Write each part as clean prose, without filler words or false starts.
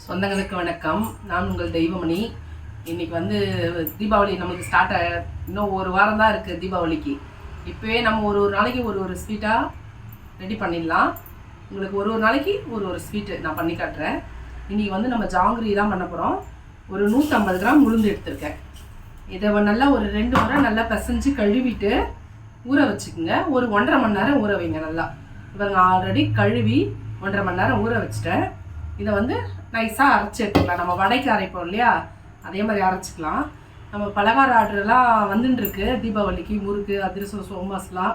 சொந்தங்களுக்கு வணக்கம். நான் உங்கள் தெய்வமணி. இன்றைக்கி வந்து தீபாவளி நமக்கு ஸ்டார்ட் இன்னும் ஒரு வாரம் தான் இருக்குது தீபாவளிக்கு. இப்போவே நம்ம ஒரு நாளைக்கு ஒரு ஸ்வீட்டாக ரெடி பண்ணிடலாம். உங்களுக்கு ஒரு நாளைக்கு ஒரு ஸ்வீட்டு நான் பண்ணி காட்டுறேன். இன்றைக்கி வந்து நம்ம ஜாங்கிரி தான் பண்ண போகிறோம். ஒரு 150 கிராம் உளுந்து எடுத்திருக்கேன். இதை நல்லா ஒரு 2 முறை நல்லா பிசைஞ்சு கழுவிட்டு ஊற வச்சுக்கோங்க. ஒரு 1.5 மணி நேரம் ஊற வைங்க. நல்லா இவங்க ஆல்ரெடி கழுவி 1.5 மணி நேரம் ஊற வச்சுட்டேன். இதை வந்து நைஸாக அரைச்சி எடுத்துக்கலாம். நம்ம வடைக்கு அரைப்போம் இல்லையா, அதே மாதிரி அரைச்சிக்கலாம். நம்ம பலகார ஆர்டர்லாம் வந்துட்டுருக்கு தீபாவளிக்கு. முறுக்கு, அதிரசம், சோமாஸ்லாம்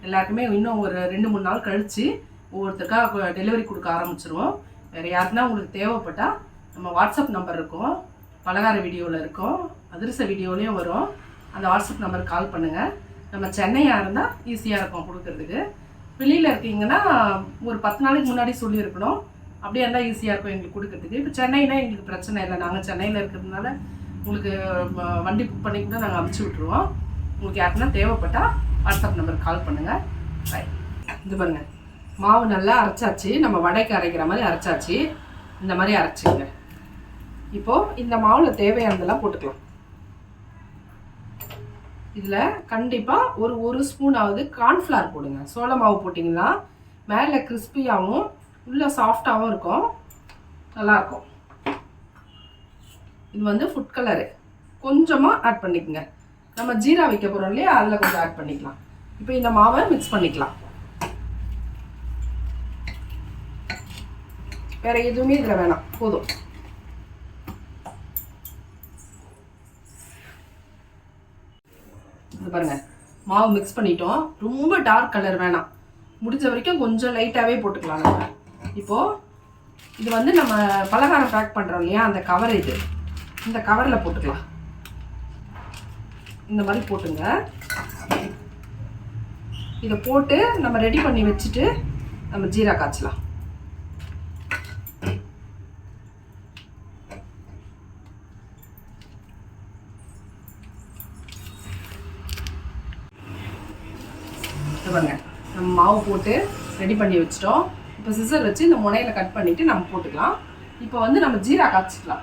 எல்லாருக்குமே இன்னும் ஒரு 2-3 நாள் கழித்து ஒவ்வொருத்தருக்காக டெலிவரி கொடுக்க ஆரம்பிச்சிருவோம். வேறு யாருக்குன்னா உங்களுக்கு தேவைப்பட்டால் நம்ம வாட்ஸ்அப் நம்பர் இருக்கும், பலகார வீடியோவில் இருக்கும், அதிரச வீடியோலேயும் வரும். அந்த வாட்ஸ்அப் நம்பருக்கு கால் பண்ணுங்கள். நம்ம சென்னையாக இருந்தால் ஈஸியாக இருக்கும் கொடுக்கறதுக்கு. வெளியில் இருக்கீங்கன்னா ஒரு 10 நாளைக்கு முன்னாடி சொல்லியிருக்கணும். அப்படியே இருந்தால் ஈஸியாக இருக்கும் எங்களுக்கு கொடுக்கறதுக்கு. இப்போ சென்னைனா எங்களுக்கு பிரச்சனை இல்லை. நாங்கள் சென்னையில் இருக்கிறதுனால உங்களுக்கு வண்டி புக் பண்ணி கூட நாங்கள் அனுப்பிச்சி விட்ருவோம். உங்களுக்கு யாருக்குன்னா தேவைப்பட்டால் வாட்ஸ்அப் நம்பருக்கு கால் பண்ணுங்கள். பை. இது பாருங்கள், மாவு நல்லா அரைச்சாச்சு. நம்ம வடைக்கு அரைக்கிற மாதிரி அரைச்சாச்சு. இந்த மாதிரி அரைச்சிங்க. இப்போது இந்த மாவில் தேவையானதெல்லாம் போட்டுக்கலாம். இதில் கண்டிப்பாக ஒரு ஸ்பூனாவது கார்ன்ஃப்ளவர் போடுங்க. சோள மாவு போட்டிங்கன்னா மேலே கிறிஸ்பியாகவும் உள்ளே சாஃப்டாகவும் இருக்கும், நல்லாயிருக்கும். இது வந்து ஃபுட் கலரு கொஞ்சமாக ஆட் பண்ணிக்கோங்க. நம்ம ஜீரா வைக்க போகிறோம் இல்லையா, அதில் கொஞ்சம் ஆட் பண்ணிக்கலாம். இப்போ இந்த மாவை மிக்ஸ் பண்ணிக்கலாம். வேறு எதுவுமே இதில் வேணாம், போதும். இது பாருங்கள், மாவு மிக்ஸ் பண்ணிட்டோம். ரொம்ப டார்க் கலர் வேணாம், முடிஞ்ச வரைக்கும் கொஞ்சம் லைட்டாகவே போட்டுக்கலாம். நம்ம இப்போது இது வந்து நம்ம பலகாரம் பேக் பண்ணுறோம் இல்லையா, அந்த கவர் இது. இந்த கவரில் போட்டுக்கலாம். இந்த மாதிரி போட்டுங்க. இதை போட்டு நம்ம ரெடி பண்ணி வச்சுட்டு நம்ம ஜீரா காய்ச்சலாம். பாருங்க, நம்ம மாவு போட்டு ரெடி பண்ணி வச்சிட்டோம். இப்போ சிசர் வச்சு இந்த முனையில் கட் பண்ணிவிட்டு நம்ம போட்டுக்கலாம். இப்போ வந்து நம்ம ஜீரா காய்ச்சிக்கலாம்.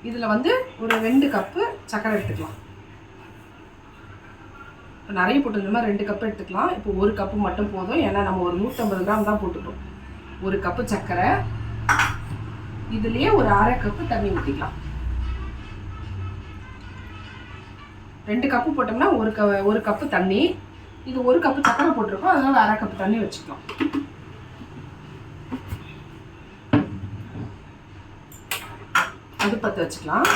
இதில் வந்து ஒரு 2 கப்பு சர்க்கரை எடுத்துக்கலாம். இப்போ நிறைய போட்டுருந்தோம்னா 2 கப்பு எடுத்துக்கலாம். இப்போ 1 கப்பு மட்டும் போதும். ஏன்னா நம்ம ஒரு 150 கிராம் தான் போட்டுட்டோம். 1 கப்பு சர்க்கரை, இதுலேயே ஒரு 1/2 கப்பு தண்ணி ஊற்றிக்கலாம். 2 கப்பு போட்டோம்னா ஒரு கப்பு தண்ணி. இது 1 கப்பு சக்கரை போட்டிருக்கோம், அதனால 1/2 கப்பு தண்ணி வச்சுக்கலாம். அது பற்ற வச்சுக்கலாம்.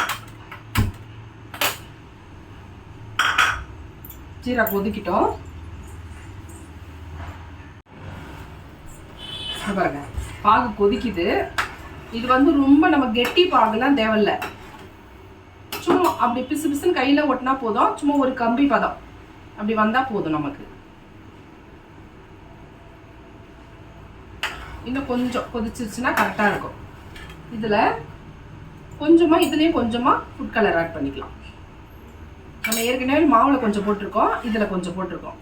ஜீரா கொதிக்கிட்டோம். பாருங்க, பாகு கொதிக்குது. இது வந்து ரொம்ப நம்ம கெட்டி பாகுலாம் தேவையில்ல. சும்மா அப்படி பிசு பிசுன்னு கையில் ஒட்டினா போதும். சும்மா ஒரு கம்பி பதம் அப்படி வந்தால் போதும் நமக்கு. இன்னும் கொஞ்சம் கொதிச்சிருச்சுன்னா கரெக்டாக இருக்கும். இதில் கொஞ்சமாக இதுலேயும் கொஞ்சமாக ஃபுட் கலர் ஆட் பண்ணிக்கலாம். நம்ம ஏற்கனவே மாவில் கொஞ்சம் போட்டிருக்கோம், இதில் கொஞ்சம் போட்டிருக்கோம்.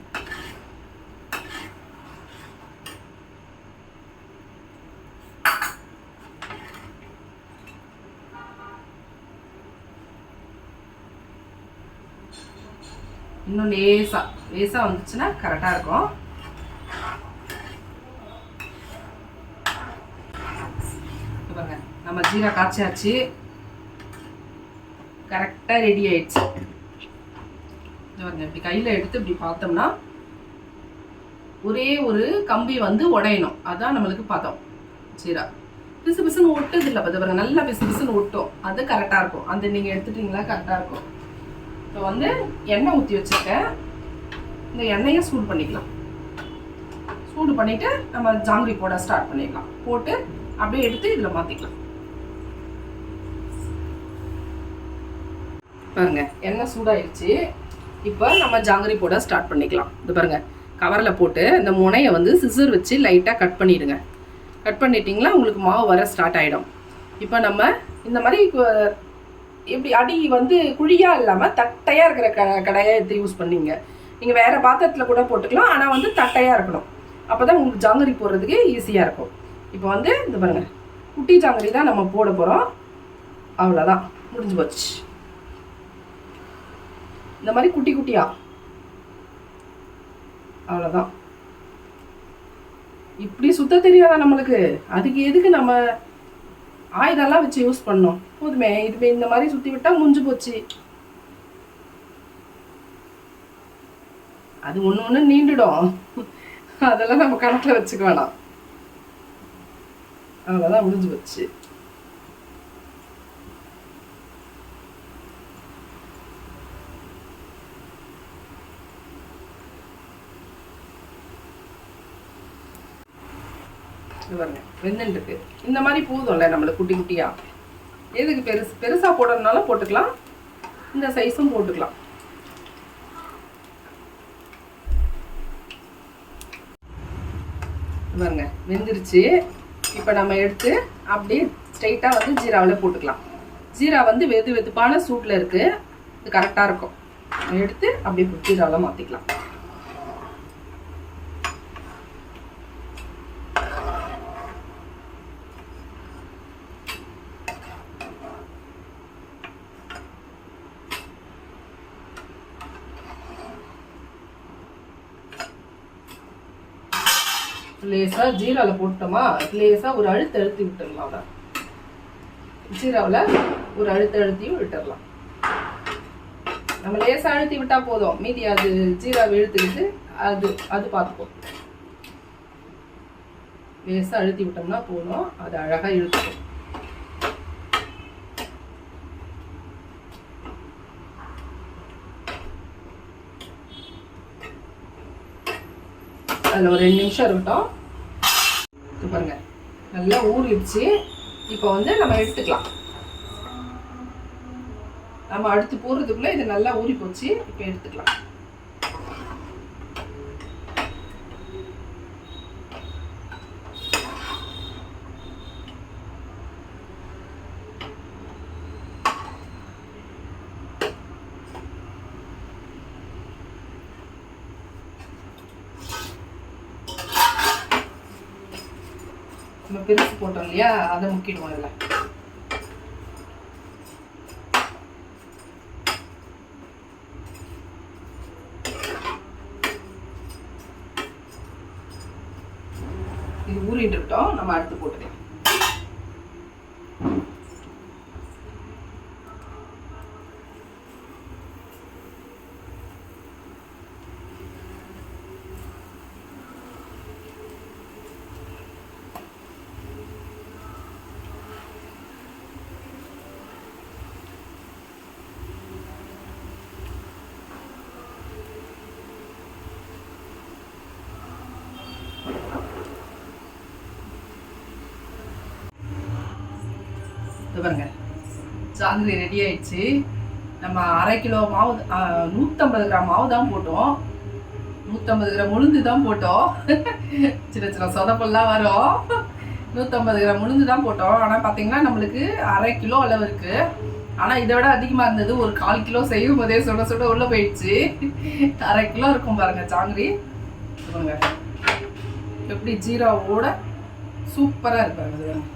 இன்னும் லேசாக வந்துச்சுன்னா கரெக்டாக இருக்கும். பாருங்க, நம்ம ஜீரா காய்ச்சாச்சு, கரெக்டாக ரெடி ஆயிடுச்சு. பாருங்க, இப்படி கையில் எடுத்து இப்படி பார்த்தோம்னா ஒரே ஒரு கம்பி வந்து உடையணும். அதுதான் நம்மளுக்கு பதம். ஜீரா பிசு பிசுன்னு ஒட்டுது இல்லை, பாருங்க, நல்லா பிசு பிசுன்னு ஒட்டும். அது கரெக்டாக இருக்கும். அந்த நீங்கள் எடுத்துட்டீங்களா கரெக்டாக இருக்கும். இப்போ வந்து எண்ணெய் ஊற்றி வச்சுருக்கேன். இந்த எண்ணெயை சூடு பண்ணிக்கலாம். சூடு பண்ணிவிட்டு நம்ம ஜாங்கிரி போட ஸ்டார்ட் பண்ணிடலாம். போட்டு அப்படியே எடுத்து இதில் மாற்றிக்கலாம். பாருங்க, எண்ணெய் சூடாயிடுச்சு. இப்போ நம்ம ஜாங்கிரி போட ஸ்டார்ட் பண்ணிக்கலாம். இது பாருங்கள், கவரில் போட்டு இந்த முனையை வந்து சிசர் வச்சு லைட்டாக கட் பண்ணிவிடுங்க. கட் பண்ணிட்டீங்களா உங்களுக்கு மாவு வர ஸ்டார்ட் ஆகிடும். இப்போ நம்ம இந்த மாதிரி எப்படி அடி வந்து குழியாக இல்லாமல் தட்டையாக இருக்கிற கடாயை எடுத்து யூஸ் பண்ணிங்க. நீங்கள் வேறு பாத்திரத்தில் கூட போட்டுக்கலாம், ஆனால் வந்து தட்டையாக இருக்கணும். அப்போ தான் உங்களுக்கு ஜாங்கிரி போடுறதுக்கு ஈஸியாக இருக்கும். இப்போ வந்து இந்த பாருங்கள் குட்டி ஜாங்கிரி தான் நம்ம போட போகிறோம். அவ்வளோதான், முடிஞ்சு போச்சு. இந்த மாதிரி குட்டி குட்டியாக அவ்வளோதான். இப்படி சுத்த தெரியாதா நம்மளுக்கு? அதுக்கு எதுக்கு நம்ம ஆயுதெல்லாம் வச்சு யூஸ் பண்ணோம்? போதுமே, இதுவே இந்த மாதிரி சுற்றி விட்டால் முடிஞ்சு போச்சு. அது ஒன்று ஒன்று நீண்டுடும், அதெல்லாம் நம்ம கணக்கில் வச்சுக்க வேணாம். அவ்வளோதான், முடிஞ்சு போச்சு. பாருங்க வெந்துட்டு இருக்கு. இந்த மாதிரி போதும்ல நம்மளுக்கு குட்டி குட்டியா. எதுக்கு பெருசா போடுறதுனால போட்டுக்கலாம், இந்த சைஸும் போட்டுக்கலாம். பாருங்க வெந்துருச்சு. இப்போ நம்ம எடுத்து அப்படியே ஸ்ட்ரைட்டாக வந்து ஜீராவில் போட்டுக்கலாம். ஜீரா வந்து வெதுப்பான சூட்டில் இருக்குது, இது கரெக்டாக இருக்கும். எடுத்து அப்படியே ஜீராவில் மாற்றிக்கலாம். லேசாக ஜீராவில் போட்டோமா, லேசாக ஒரு அழுத்து அழுத்தி விட்டுடலாம். அதான் ஜீராவில் ஒரு அழுத்து அழுத்தியும் விட்டுடலாம். நம்ம லேசாக அழுத்தி விட்டால் போதும், மீதி அது ஜீராவை இழுத்துக்கிட்டு அது பார்த்துப்போம். லேசாக அழுத்தி விட்டோம்னா போதும், அது அழகாக இழுத்துக்கும். அதில் ஒரு 2 நிமிஷம் இருக்கட்டும். பாருங்க நல்லா ஊறிடுச்சு. இப்போ வந்து நம்ம எடுத்துக்கலாம். நம்ம அடுத்து போடுறதுக்குள்ள இது நல்லா ஊறி போச்சு. இப்போ எடுத்துக்கலாம். நம்ம பெருசு போட்டோம் இல்லையா, அதை முக்கிடுவோம். இதில் இது ஊறிட்டு இருக்கட்டும், நம்ம அடுத்து போட்டுக்கலாம். பாருங்க ஜாங்கிரி ரெடி ஆயிடுச்சு. நம்ம 1/2 கிலோ மாவு, 150 கிராம் மாவு தான் போட்டோம். 150 கிராம் உளுந்து தான் போட்டோம். சின்ன சின்ன சொதப்பெல்லாம் வரும். 150 கிராம் உளுந்து தான் போட்டோம். ஆனால் பார்த்தீங்கன்னா நம்மளுக்கு 1/2 கிலோ அளவு இருக்குது. ஆனால் இதை விட அதிகமாக இருந்தது. ஒரு 1/4 கிலோ செய்யும் போதே சுட சுட உள்ளே போயிடுச்சு. 1/2 கிலோ இருக்கும் பாருங்கள் ஜாங்கிரி. பாருங்க எப்படி ஜீராவோட சூப்பராக இருப்பாங்க. அது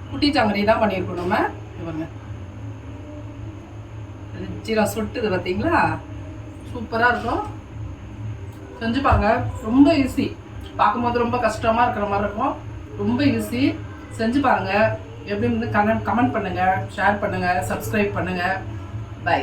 குட்டி ஜாங்கிரி தான் பண்ணியிருக்கோம் நம்ம. பாருங்க ஜீரா சுட்டுது பார்த்தீங்களா, சூப்பராக இருக்கும். செஞ்சு பாருங்க, ரொம்ப ஈஸி. பார்க்கும்போது ரொம்ப கஷ்டமாக இருக்கிற மாதிரி இருக்கும், ரொம்ப ஈஸி. செஞ்சு பாருங்கள். எப்படி இருந்து கமெண்ட் பண்ணுங்கள், ஷேர் பண்ணுங்கள், சப்ஸ்கிரைப் பண்ணுங்கள். பை.